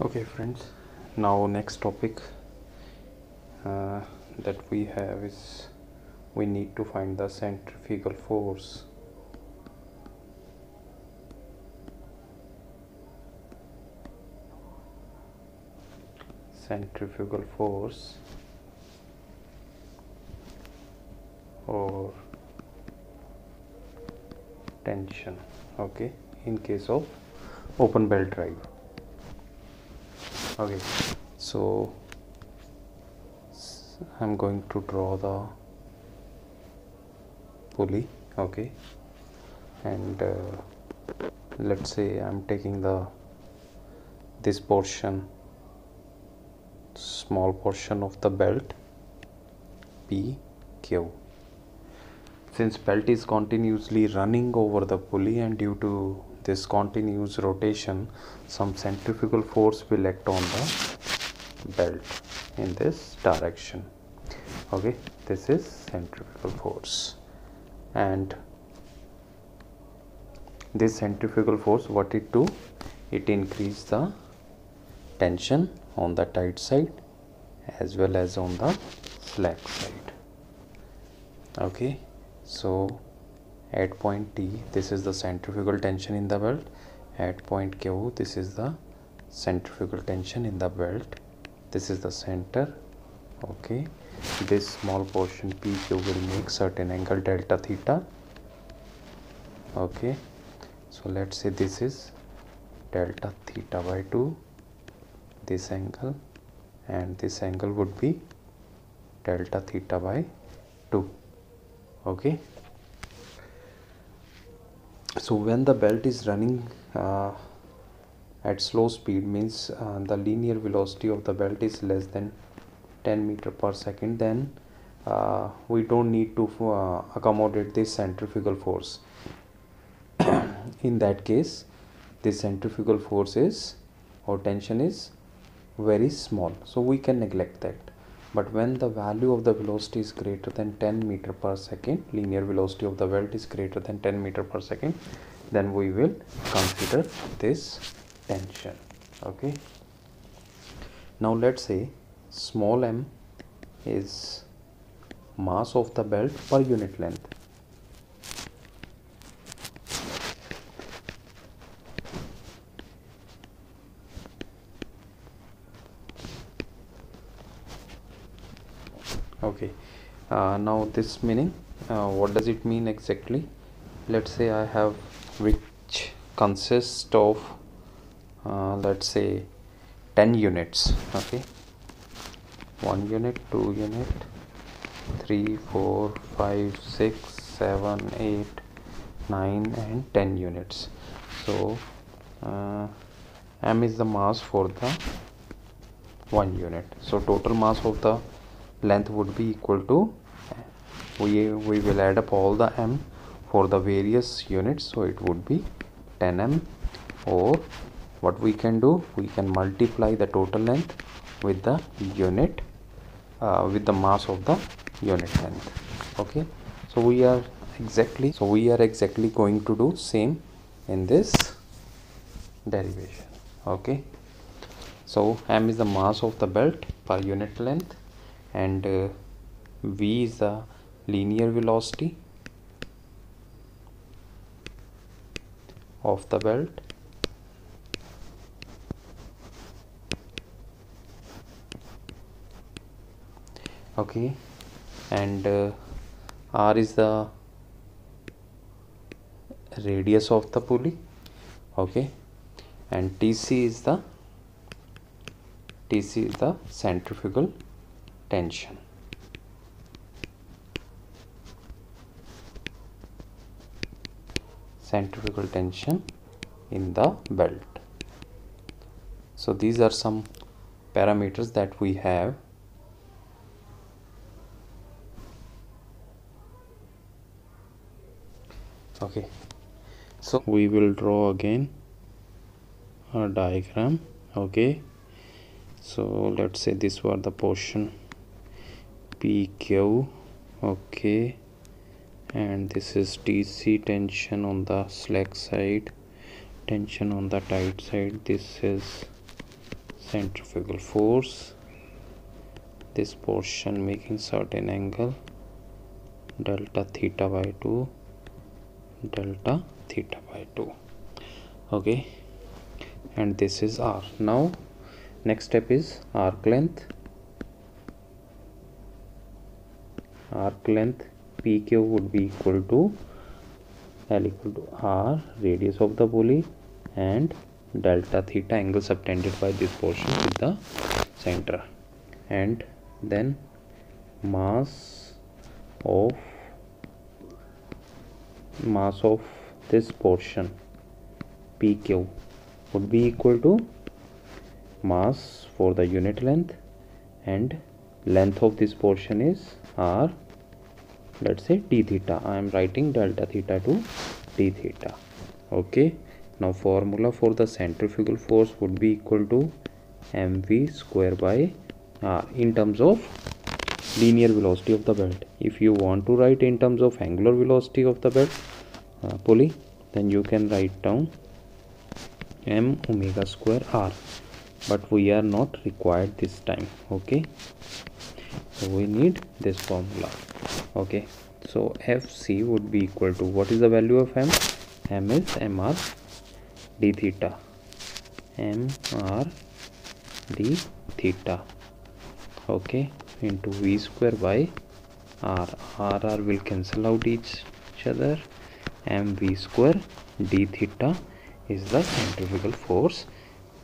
Okay friends, now next topic that we have is we need to find the centrifugal force. Centrifugal force or tension, okay, in case of open belt drive. Okay, so I'm going to draw the pulley, okay, and let's say I'm taking this portion, small portion of the belt PQ. Since belt is continuously running over the pulley and due to this continuous rotation, some centrifugal force will act on the belt in this direction. Okay, this is centrifugal force, and this centrifugal force, what it do, it increase the tension on the tight side as well as on the slack side. Okay, so at point T, this is the centrifugal tension in the belt. At point Q, this is the centrifugal tension in the belt. This is the center. Okay, this small portion PQ will make certain angle delta theta. Okay, so let's say this is delta theta by 2, this angle, and this angle would be delta theta by 2. Okay, so when the belt is running at slow speed, means the linear velocity of the belt is less than 10 meter per second, then we don't need to accommodate this centrifugal force. In that case, this centrifugal force is, or tension is, very small, so we can neglect that. But when the value of the velocity is greater than 10 meter per second, linear velocity of the belt is greater than 10 meter per second, then we will consider this tension. Okay, now let's say small m is mass of the belt per unit length. Okay, now this meaning, what does it mean exactly? Let's say I have, which consists of let's say 10 units. Okay, 1 unit, 2 unit, 3, 4, 5, 6, 7, 8, 9 and 10 units. So m is the mass for the 1 unit, so total mass of the length would be equal to, we will add up all the m for the various units, so it would be 10m, or what we can do, we can multiply the total length with the unit with the mass of the unit length. Okay, so we are exactly going to do same in this derivation. Okay, so m is the mass of the belt per unit length, and v is the linear velocity of the belt, okay, and r is the radius of the pulley, okay, and tc is the centrifugal tension. Centrifugal tension in the belt. So these are some parameters that we have. Okay, so we will draw again a diagram. Okay, so let's say this was the portion PQ. Okay, and this is TC, tension on the slack side, tension on the tight side. This is centrifugal force, this portion making certain angle delta theta by 2, delta theta by 2. Okay, and this is r. Now next step is arc length. Arc length PQ would be equal to L equal to R, radius of the pulley, and delta theta, angle subtended by this portion with the center, and then mass of this portion PQ would be equal to mass for the unit length, and length of this portion is R, let's say d theta. I am writing delta theta to d theta. Okay, now formula for the centrifugal force would be equal to mv square by r in terms of linear velocity of the belt. If you want to write in terms of angular velocity of the belt pulley, then you can write down m omega square r, but we are not required this time. Okay, so we need this formula. Okay, so Fc would be equal to, what is the value of m? M is mr d theta, mr d theta. Okay, into v square by r will cancel out each other. mv square d theta is the centrifugal force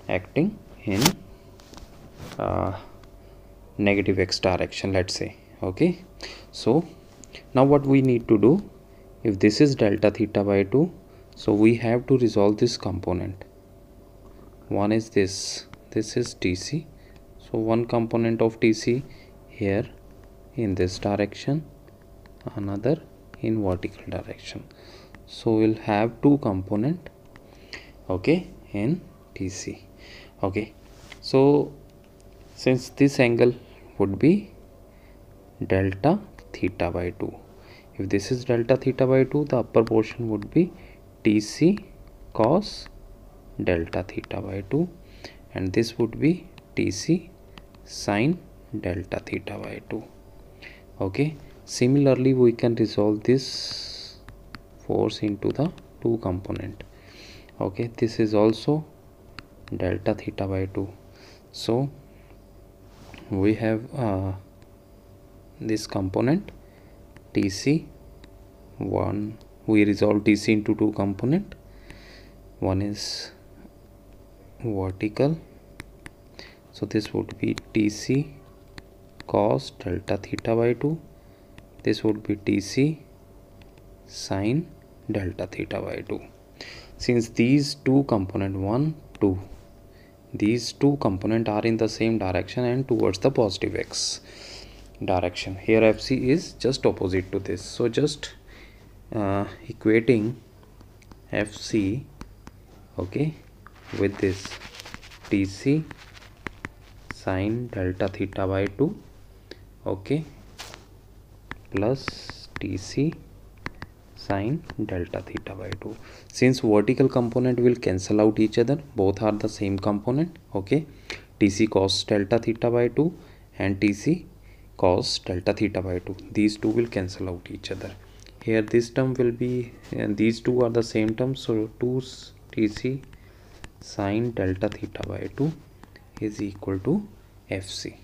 acting in negative x direction, let's say. Okay, so now what we need to do, if this is delta theta by 2, so we have to resolve this component. One is this is TC, so one component of TC here in this direction, another in vertical direction, so we'll have two component, okay, in TC. Okay, so since this angle would be delta theta by 2, if this is delta theta by 2, the upper portion would be TC cos delta theta by 2, and this would be TC sin delta theta by 2. Okay, similarly we can resolve this force into the two component. Okay, this is also delta theta by 2, so we have this component TC. One, we resolve TC into two component. One is vertical, so this would be TC cos delta theta by 2, this would be TC sin delta theta by 2. Since these two component 1 2, these two component are in the same direction and towards the positive x direction, here Fc is just opposite to this, so just equating Fc, okay, with this TC sin delta theta by 2, okay, plus TC sin delta theta by 2. Since vertical component will cancel out each other, both are the same component. Okay, TC cos delta theta by 2 and TC cos delta theta by 2, these two will cancel out each other. Here this term will be, and these two are the same term, so 2 TC sin delta theta by 2 is equal to Fc.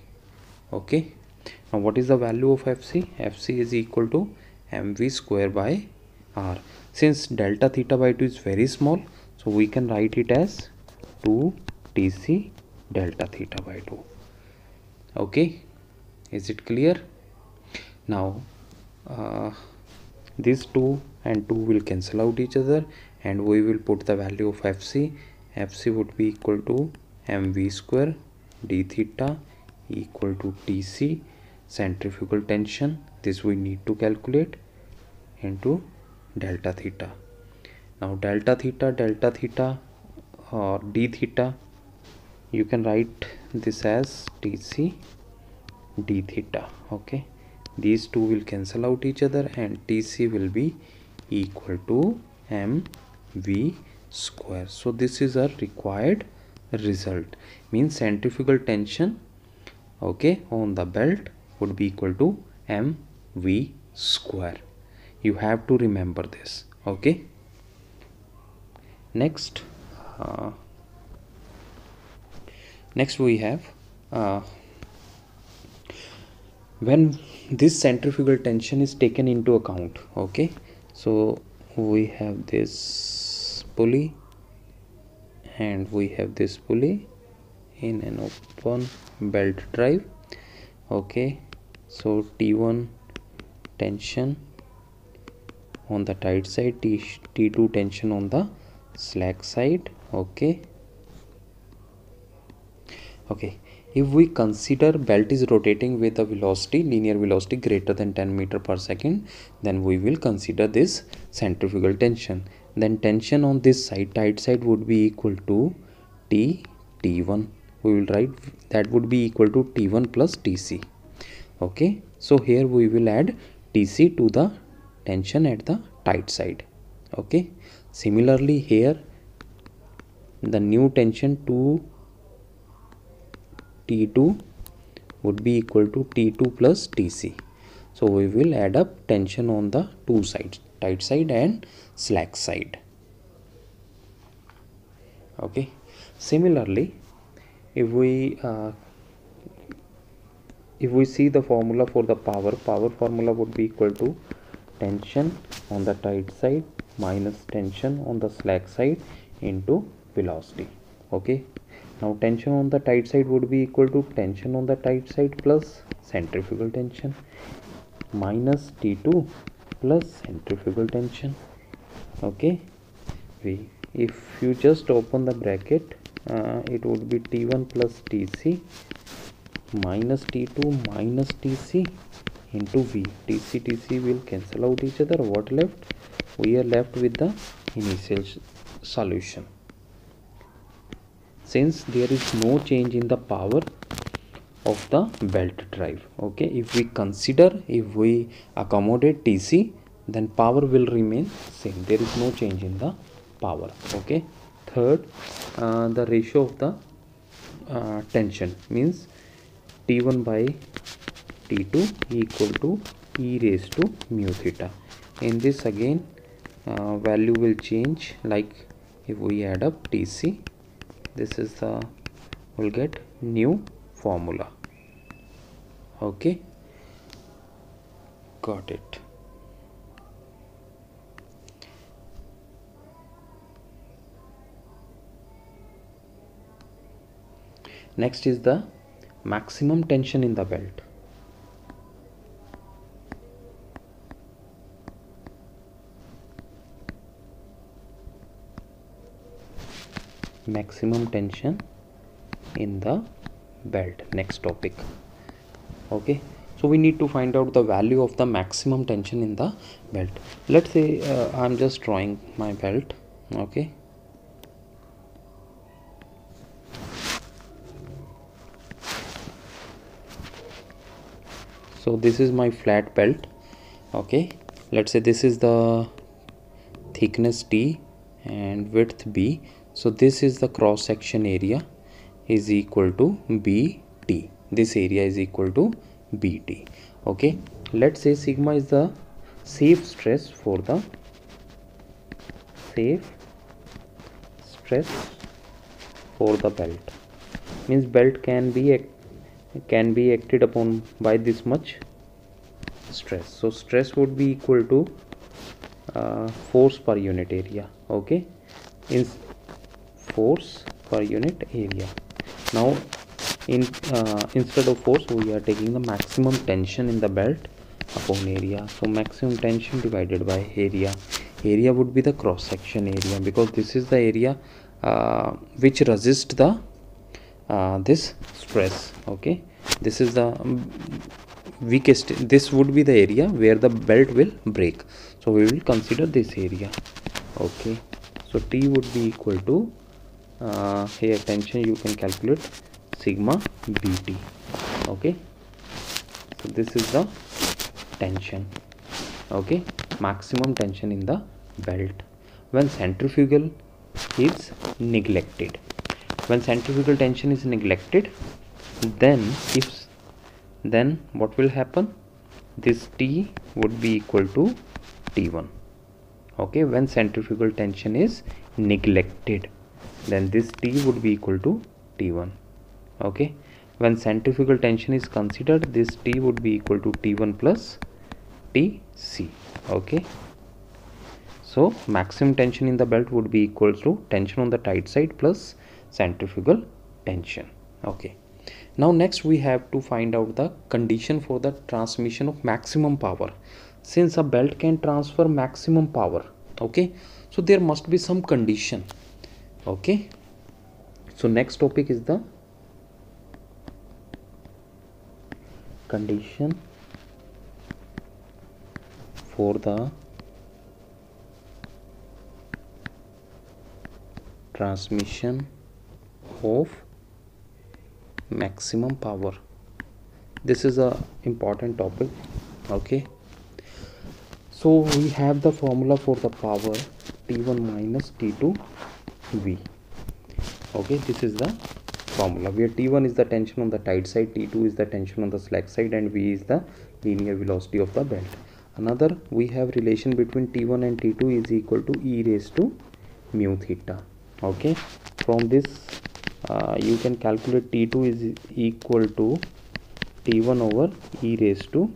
Okay, now what is the value of Fc? Fc is equal to mv square by r. Since delta theta by 2 is very small, so we can write it as 2 TC delta theta by 2. Okay, is it clear? Now these 2 and 2 will cancel out each other, and we will put the value of Fc. Fc would be equal to mv square d theta equal to TC centrifugal tension, this we need to calculate, into delta theta. Now delta theta or d theta, you can write this as TC d theta. Okay, these two will cancel out each other and TC will be equal to mv square. So this is a required result. Means centrifugal tension, okay, on the belt would be equal to mv square. You have to remember this. Okay, next we have when this centrifugal tension is taken into account. Okay, so we have this pulley and we have this pulley in an open belt drive. Okay, so T1 tension on the tight side, T2 tension on the slack side. Okay, if we consider belt is rotating with a velocity, linear velocity greater than 10 meter per second, then we will consider this centrifugal tension. Then tension on this side, tight side, would be equal to T1. We will write that would be equal to T1 plus Tc. Okay, so here we will add Tc to the tension at the tight side. Okay, similarly here the new tension to T2 would be equal to T2 plus Tc. So we will add up tension on the two sides, tight side and slack side. Okay, similarly if we see the formula for the power formula would be equal to tension on the tight side minus tension on the slack side into velocity. Okay, now tension on the tight side would be equal to tension on the tight side plus centrifugal tension minus T2 plus centrifugal tension. Okay, if you just open the bracket, it would be T1 plus Tc minus T2 minus Tc into V. Tc will cancel out each other. What left? We are left with the initial solution. Since there is no change in the power of the belt drive, okay, if we accommodate Tc, then power will remain same. There is no change in the power. Okay, third, the ratio of the tension means T1 by T2 equal to e raised to mu theta. In this again value will change, like if we add up Tc, this is the we'll get new formula. Okay, got it. Next is the maximum tension in the belt. Maximum tension in the belt, next topic. Okay, so we need to find out the value of the maximum tension in the belt. Let's say I'm just drawing my belt. Okay, so this is my flat belt. Okay, let's say this is the thickness T and width B. So this is the cross section area is equal to BT. This area is equal to BT. Okay, let's say sigma is the safe stress for the belt. Means belt can be acted upon by this much stress. So stress would be equal to force per unit area. Okay, is force per unit area. Now instead of force we are taking the maximum tension in the belt upon area. So maximum tension divided by area. Area would be the cross section area, because this is the area which resists the this stress. Okay, this is the weakest, this would be the area where the belt will break. So we will consider this area. Okay, so T would be equal to here tension you can calculate sigma BT. Okay, so this is the tension. Okay, maximum tension in the belt when centrifugal is neglected. When centrifugal tension is neglected, then what will happen? This T would be equal to T1. Okay, when centrifugal tension is neglected, then this T would be equal to T1. Okay, when centrifugal tension is considered, this T would be equal to T1 plus Tc. Okay, so maximum tension in the belt would be equal to tension on the tight side plus centrifugal tension. Okay, now next we have to find out the condition for the transmission of maximum power. Since a belt can transfer maximum power, okay, so there must be some condition. Okay, so next topic is the condition for the transmission of maximum power. This is a important topic. Okay, so we have the formula for the power T1 minus T2 V. Okay, this is the formula where T1 is the tension on the tight side, T2 is the tension on the slack side, and V is the linear velocity of the belt. Another, we have relation between T1 and T2 is equal to e raised to mu theta. Okay, from this you can calculate T2 is equal to T1 over e raised to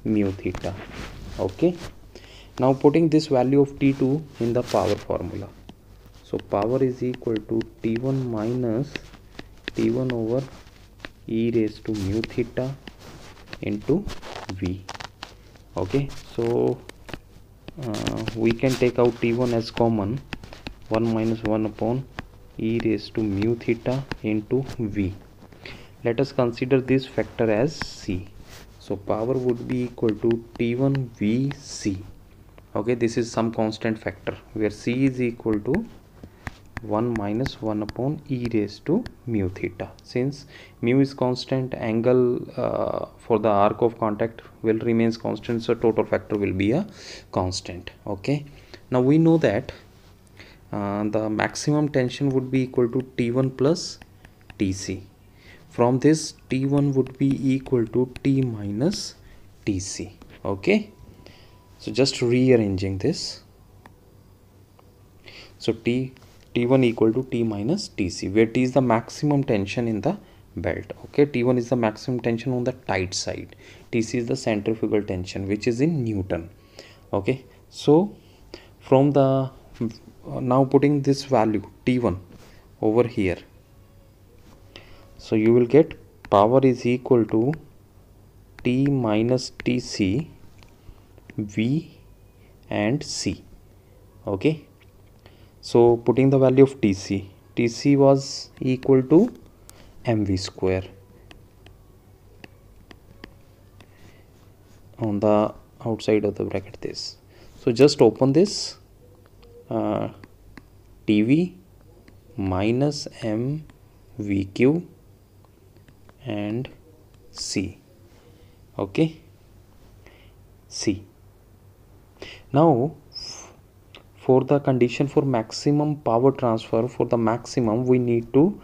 mu theta. Okay, now putting this value of T2 in the power formula, so power is equal to T1 minus T1 over e raised to mu theta into V. Okay, so we can take out T1 as common, 1 minus 1 upon e raised to mu theta into V. Let us consider this factor as C. So power would be equal to T1 Vc. Okay, this is some constant factor where C is equal to 1 minus 1 upon e raised to mu theta. Since mu is constant, angle for the arc of contact will remains constant, so total factor will be a constant. Okay, now we know that the maximum tension would be equal to T1 plus Tc. From this, T1 would be equal to T minus Tc. Okay, so just rearranging this, so T1 equal to T minus Tc, where T is the maximum tension in the belt. Okay, T1 is the maximum tension on the tight side, Tc is the centrifugal tension, which is in Newton. Okay, so from the now putting this value T1 over here, so you will get power is equal to T minus Tc V and C. Okay, so putting the value of Tc was equal to mv square on the outside of the bracket this. So just open this, Tv minus mvq and C. Okay, C. Now for the condition for maximum power transfer, for the maximum we need to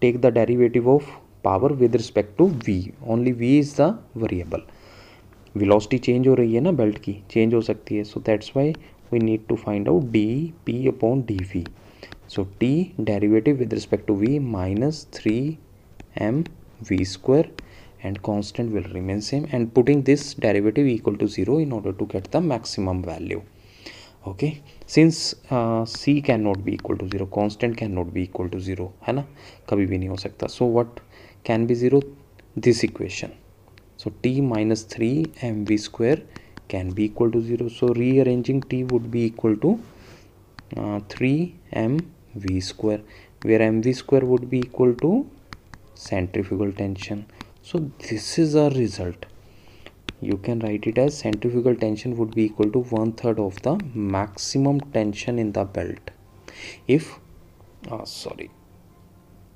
take the derivative of power with respect to V. Only V is the variable. Velocity change हो रही है ना, belt की change हो सकती है, so that's why we need to find out dp upon dv. So t derivative with respect to v minus 3m v square, and constant will remain same, and putting this derivative equal to 0 in order to get the maximum value. Okay, since c cannot be equal to 0, constant cannot be equal to 0 है ना, कभी भी नहीं हो सकता. So what can be 0? This equation. So t minus 3 mv square can be equal to 0. So rearranging t would be equal to 3 mv square, where mv square would be equal to centrifugal tension. So this is our result. You can write it as centrifugal tension would be equal to 1/3 of the maximum tension in the belt. If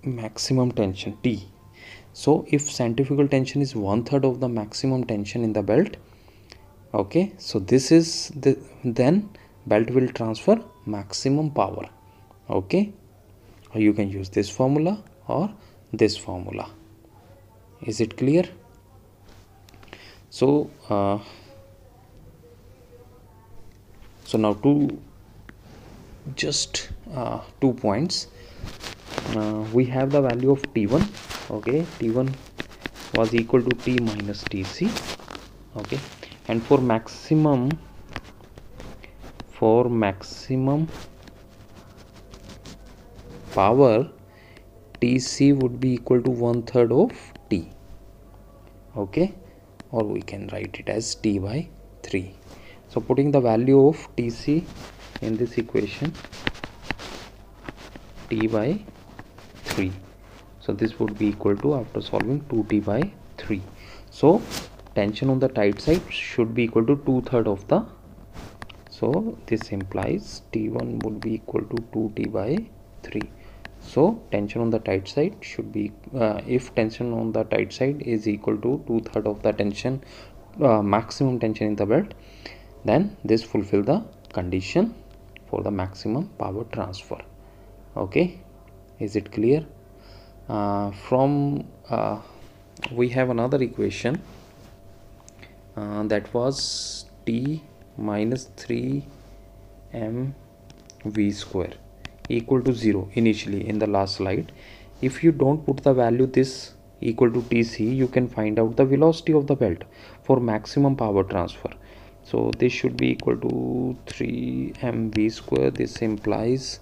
maximum tension T. So if centrifugal tension is 1/3 of the maximum tension in the belt, okay, so this is then belt will transfer maximum power. Okay, or you can use this formula or this formula. Is it clear? So now just 2 points. We have the value of T1. Okay, T1 was equal to T minus Tc. Okay, and for maximum power, Tc would be equal to 1/3 of T. Okay, or we can write it as T by 3. So putting the value of Tc in this equation, T by 3, so this would be equal to, after solving, 2T by 3. So tension on the tight side should be equal to 2/3 of the, so this implies T1 would be equal to 2T by 3. So tension on the tight side should be, if tension on the tight side is equal to 2/3 of the tension, maximum tension in the belt, then this fulfill the condition for the maximum power transfer. Okay, is it clear? We have another equation that was T minus 3 mv square equal to 0 initially in the last slide. If you don't put the value this equal to Tc, you can find out the velocity of the belt for maximum power transfer. So this should be equal to 3 mv square. This implies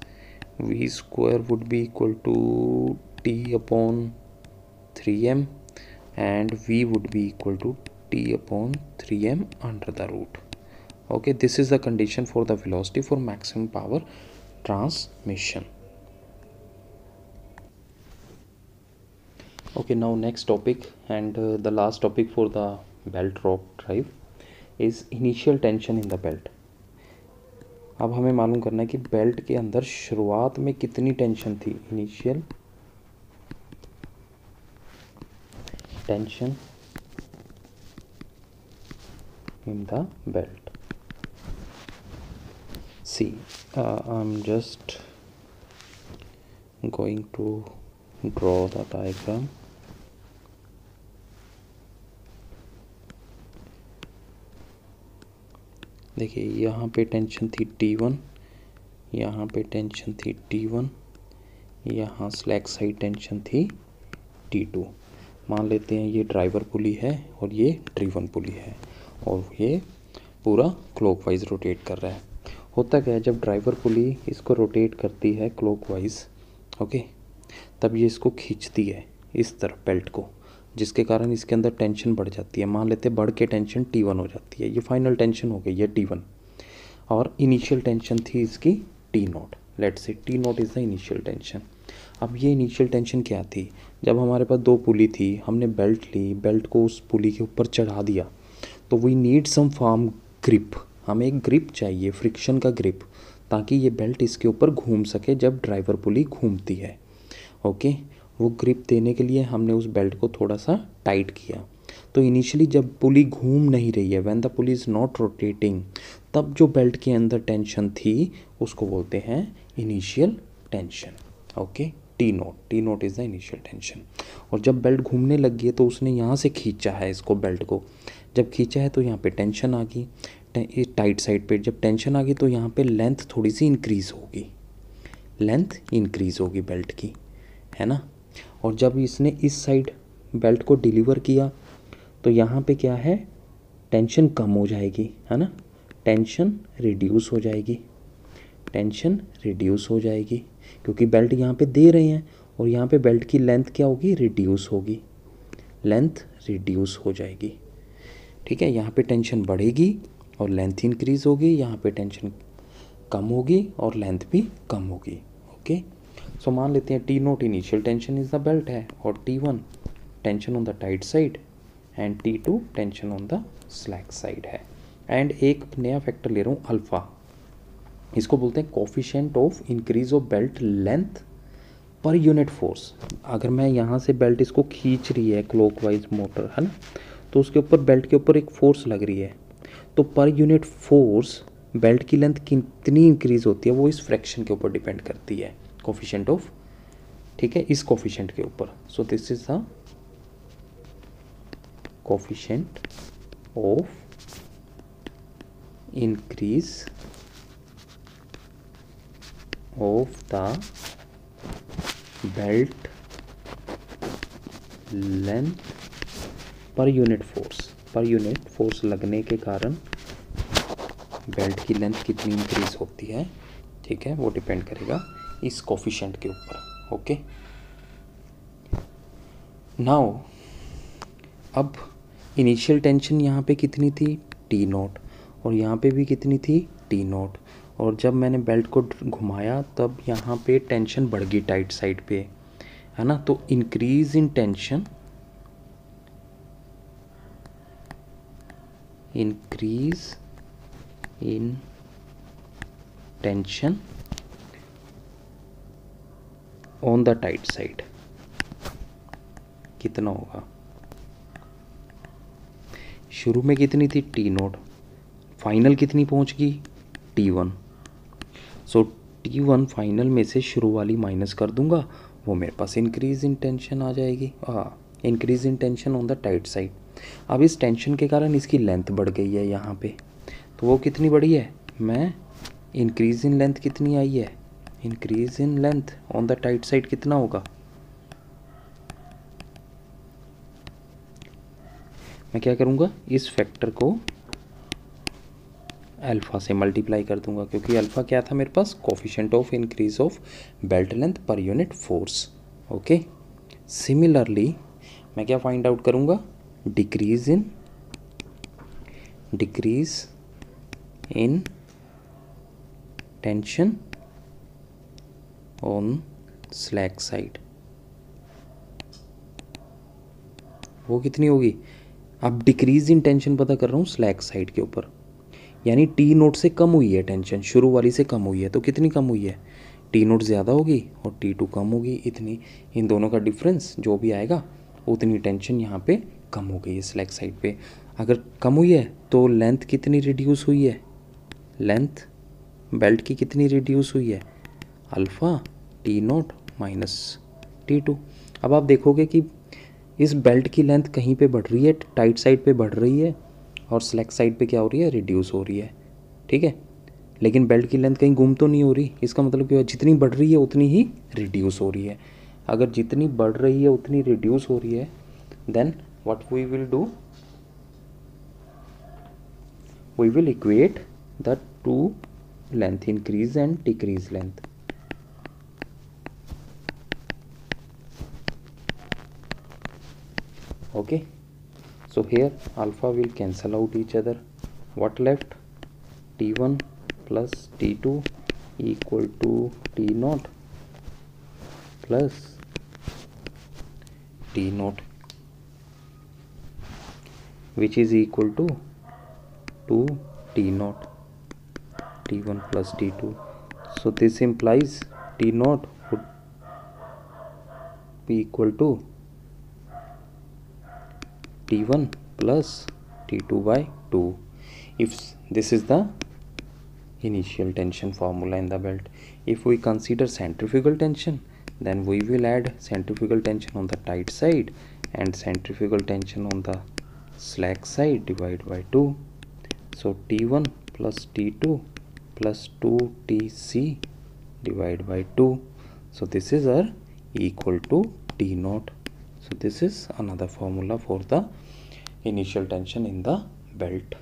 v square would be equal to T upon 3m, and v would be equal to T upon 3m under the root. Okay, this is the condition for the velocity for maximum power transmission. Okay, now next topic and the last topic for the belt rope drive is initial tension in the belt. अब हमें मालूम करना है कि belt के अंदर शुरुआत में कितनी टेंशन थी. Initial tension in the belt. See, I'm just going to draw the diagram. देखिए यहाँ पे टेंशन थी T1, यहाँ पे टेंशन थी T1, यहाँ स्लैक साइड टेंशन थी T2. मान लेते हैं ये ड्राइवर पुली है और ये ड्रिवन पुली है और ये पूरा क्लॉकवाइज रोटेट कर रहा है. होता क्या है, जब ड्राइवर पुली इसको रोटेट करती है क्लॉकवाइज, ओके, तब ये इसको खींचती है इस तरफ बेल्ट को, जिसके कारण इसके अंदर टेंशन बढ़ जाती है. मान लेते हैं बढ़ के टेंशन T1 हो जाती है. ये फाइनल टेंशन हो गई है T1 और इनिशियल टेंशन थी इसकी T0. Let's say T0 is the initial tension. अब ये इनिशियल टेंशन क्या थी, जब हमारे पास दो पुली थी, हमने बेल्ट ली, बेल्ट को उस पुली के ऊपर चढ़ा दिया, तो we need some form grip. हमें एक ग्रिप चाहिए, फ्रिक्शन का ग्रिप, ताकि ये बेल्ट इसके ऊपर घूम सके जब ड्राइवर पुली घूमती है. ओके, वो ग्रिप देने के लिए हमने उस बेल्ट को थोड़ा सा टाइट किया. तो इनिशियली जब पुली घूम नहीं रही है, when the pulley is not rotating, तब जो बेल्ट के अंदर टेंशन थी उसको बोलते हैं initial tension. Okay, T0 is the initial tension. और जब बेल्ट घूमने लगी है तो उसने यहाँ से खींचा है इसको, बेल्ट को जब खींचा है तो यहाँ पे टेंशन आ गई टाइट साइड पे. जब टेंशन आ गई तो यहाँ पे लेंथ थोड़ी सी इंक्रीज़ होगी बेल्ट की, है ना. और जब इसने इस साइड बेल्ट को डिलीवर किया तो यहाँ पे क्या है, टेंशन कम हो जाएगी, है ना. टेंशन रिड्यूस हो जाएगी क्योंकि बेल्ट यहाँ पे दे रहे हैं और यहाँ पे बेल्ट की लेंथ क्या होगी, रिड्यूस हो जाएगी. ठीक है, यहाँ पे टेंशन बढ़ेगी और लेंथ इंक्रीज़ होगी, यहाँ पे टेंशन कम होगी और लेंथ भी कम होगी. ओके, सो मान लेते हैं T0 initial tension is the belt है और T1 tension on the tight side and T2 tension on the slack side है. एंड एक नया फैक्टर ले रहा हूँ अल्फ़ा, इसको बोलते हैं coefficient of increase of belt length per unit force. अगर मैं यहाँ से बेल्ट इसको खींच रही है क्लॉकवाइज मोटर, है ना, तो उसके ऊपर बेल्ट के ऊपर एक फोर्स लग रही है, तो पर यूनिट फोर्स बेल्ट की लेंथ कितनी इंक्रीज़ होती है वो इस फ्रैक्शन के ऊपर डिपेंड करती है, कोफिशिएंट ऑफ ठीक है, इस कोफिशिएंट के ऊपर। So this is the coefficient of increase of the belt length per unit force लगने के कारण बेल्ट की लेंथ कितनी इंक्रीज होती है, ठीक है, वो डिपेंड करेगा इस कोफिशिएंट के ऊपर। ओके, नाउ अब इनिशियल टेंशन यहाँ पे कितनी थी, टी नॉट, और यहाँ पे भी कितनी थी, टी नॉट, और जब मैंने बेल्ट को घुमाया तब यहाँ पे टेंशन बढ़ गई टाइट साइड पे, है ना। तो increase in tension, increase in tension on the tight side कितना होगा, शुरू में कितनी थी, टी नॉट, फाइनल कितनी पहुंच गई, T1। सो T1 फाइनल में से शुरू वाली माइनस कर दूंगा, वो मेरे पास इंक्रीज इन टेंशन आ जाएगी। Increase in tension on the tight side. अब इस टेंशन के कारण इसकी लेंथ बढ़ गई है यहाँ पे, तो वो कितनी बड़ी है, मैं इंक्रीज इन लेंथ कितनी आई है, increase in length on the tight side कितना होगा, मैं क्या करूँगा, इस फैक्टर को अल्फ़ा से मल्टीप्लाई कर दूंगा, क्योंकि अल्फ़ा क्या था मेरे पास, coefficient of increase of belt length per unit force. Okay, similarly मैं क्या फाइंड आउट करूँगा, decrease in tension on slack side, वो कितनी होगी। अब डिक्रीज इन टेंशन पता कर रहा हूँ स्लैक साइड के ऊपर, यानी टी नोट से कम हुई है टेंशन, शुरू वाली से कम हुई है, तो कितनी कम हुई है, टी नोट ज़्यादा होगी और T2 कम होगी, इतनी, इन दोनों का डिफरेंस जो भी आएगा उतनी टेंशन यहाँ पे कम हो गई है स्लैक साइड पे। अगर कम हुई है तो लेंथ कितनी रिड्यूस हुई है, लेंथ बेल्ट की कितनी रिड्यूस हुई है, alpha T note minus T2। अब आप देखोगे कि इस बेल्ट की लेंथ कहीं पे बढ़ रही है, टाइट साइड पे बढ़ रही है, और स्लैक साइड पे क्या हो रही है, रिड्यूस हो रही है, ठीक है। लेकिन बेल्ट की लेंथ कहीं गुम तो नहीं हो रही, इसका मतलब क्या है, जितनी बढ़ रही है उतनी ही रिड्यूस हो रही है। अगर जितनी बढ़ रही है उतनी रिड्यूस हो रही है, then what we will do, we will equate the two length, increase and decrease length. Okay, so here alpha will cancel out each other. What left, T1 plus T2 equal to T naught plus T naught, which is equal to 2 T naught, T1 plus T2. So this implies T naught would be equal to T1 plus T2 by 2. If this is the initial tension formula in the belt, if we consider centrifugal tension, then we will add centrifugal tension on the tight side and centrifugal tension on the slack side, divide by 2. So T1 plus T2 plus 2TC divide by 2. So this is our equal to T naught. So this is another formula for the initial tension in the belt.